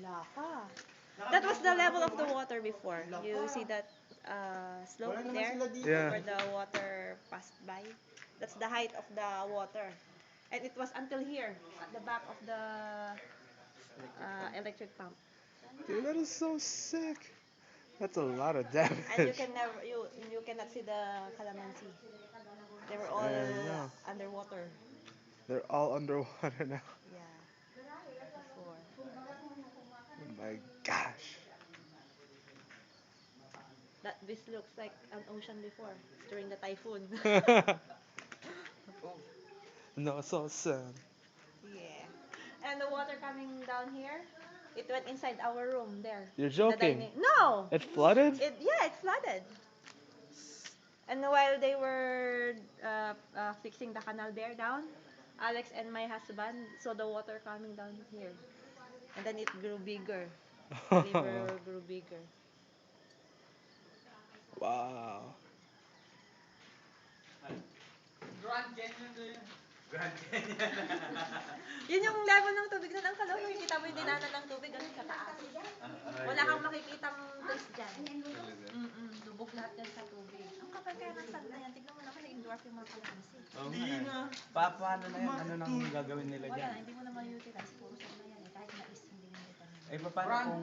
Laka. That was the level of the water before. You see that slope there Yeah. where the water passed by? That's the height of the water. And it was until here, at the back of the electric pump. Dude, that is so sick. That's a lot of damage. And you can never you cannot see the calamansi. They were all know. underwater. They're all underwater now. Yeah. Before. Oh my gosh. This looks like an ocean before during the typhoon. No, it's all sand. Yeah. And the water coming down here, it went inside our room there. You're The joking. dining. No. It flooded? It flooded. And while they were fixing the canal there down, Alex and my husband saw the water coming down here. And then it grew bigger. The river grew bigger. Wow. Grand Canyon to yun. Grand Canyon. Yun yung level ng tubig na ng Kalaw. Makikita mo yung dinanan ng tubig ganun kataas. Wala kang makikitang trace dyan. Lubog lahat yan sa tubig. Ang kapal kaya ng sand na yan. Tignan mo naman na-endorph yung mga kalamansi. Hindi na. Paano na yan? Ano nang gagawin nila Wala, dyan? hindi mo na ma-utilize. Puro sand na yan eh. Kahit mais, hindi mo na Eh, paano kung...